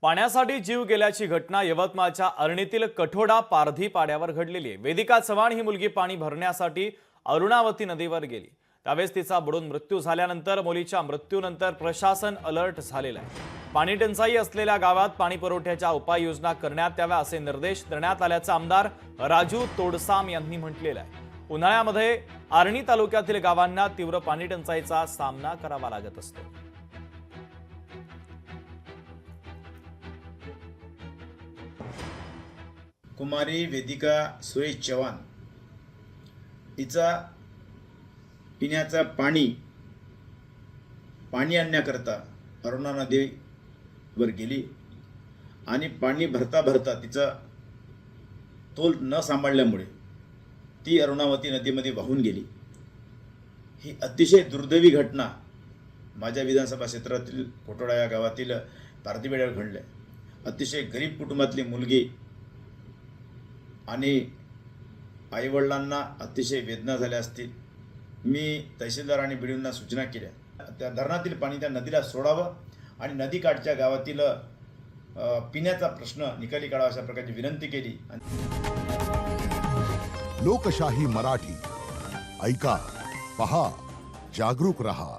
पाण्यासाठी जीव गेल्याची घटना यवतमाळच्या अरणीतील कठोडा पारधी पाड्यावर घडलेली आहे। वेदिका चव्हाण ही मुलगी पाणी भरण्यासाठी अरुणावती नदीवर गेली। त्यावेळेस तिचा बुडून मृत्यू झाल्यानंतर मुलीच्या मृत्यूनंतर प्रशासन अलर्ट झालेलं आहे। पाणी टंचाई असलेल्या गावात पाणी पुरवठ्याच्या उपाययोजना करण्यात याव्या असे निर्देश देण्यात आल्याचं आमदार राजू तोडसाम यांनी म्हटलेलं आहे। उन्हाळ्यामध्ये आर्णी तालुक्यातील गावांना तीव्र पाणी टंचाईचा सामना करावा लागत असतो। कुमारी वेदिका सुरेश चव्हाण हिचा पिण्याचा पाणी आणण्याकरता अरुणा नदीवर गेली आणि पाणी भरता भरता तिचा तोल न सांभाळल्यामुळे ती अरुणावती नदीमध्ये वाहून गेली। ही अतिशय दुर्दैवी घटना माझ्या विधानसभा क्षेत्रातील कोटोडा या गावातील पारधीपाड्यावर घडली। अतिशय गरीब कुटुंबातली मुलगी आणि आईवडिलांना अतिशय वेदना झाल्या असतील। मी तहसीलदार आणि बीडीओंना सूचना केल्या त्या धरणातील पाणी त्या नदीला सोडावं आणि नदीकाठच्या गावातील पिण्याचा प्रश्न निकाली काढावा अशा प्रकारची विनंती केली। लोकशाही मराठी ऐका, पहा, जागरूक रहा।